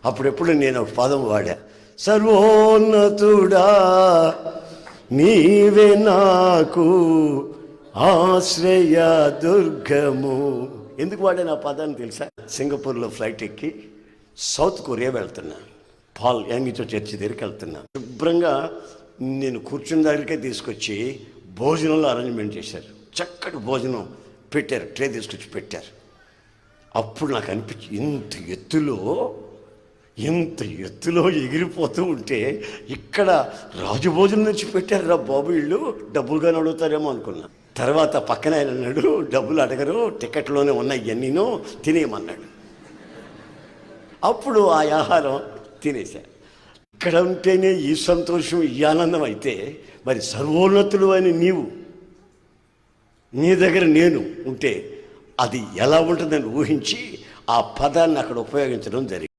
అప్పుడెప్పుడు నేను ఒక పదం వాడా, సర్వోన్నతుడా నీవే నాకు ఆశ్రయ దుర్గము. ఎందుకు వాడాను ఆ పదాన్ని తెలుసా? సింగపూర్లో ఫ్లైట్ ఎక్కి సౌత్ కొరియా వెళ్తున్నా, పాల్ యాంగిచో చర్చి దగ్గరికి వెళ్తున్నా. శుభ్రంగా నేను కూర్చున్న దగ్గరికే తీసుకొచ్చి భోజనంలో అరేంజ్మెంట్ చేశారు. చక్కటి భోజనం పెట్టారు, ట్రే తీసుకొచ్చి పెట్టారు. అప్పుడు నాకు అనిపించి ఇంత ఎత్తులో ఎగిరిపోతూ ఉంటే ఇక్కడ రాజభోజనం నుంచి పెట్టారు రా బాబు, వీళ్ళు డబ్బులుగానే అడుగుతారేమో అనుకున్నా. తర్వాత పక్కన ఆయన అన్నాడు, డబ్బులు అడగరు, టికెట్లోనే ఉన్నాయి ఇవన్నీనో తినేయమన్నాడు. అప్పుడు ఆ ఆహారం తినేశా. ఇక్కడ ఉంటేనే ఈ సంతోషం, ఈ ఆనందం అయితే మరి సర్వోన్నతుడు అని నీ దగ్గర నేను ఉంటే అది ఎలా ఉంటుందని ఊహించి ఆ పదాన్ని అక్కడ ఉపయోగించడం జరిగింది.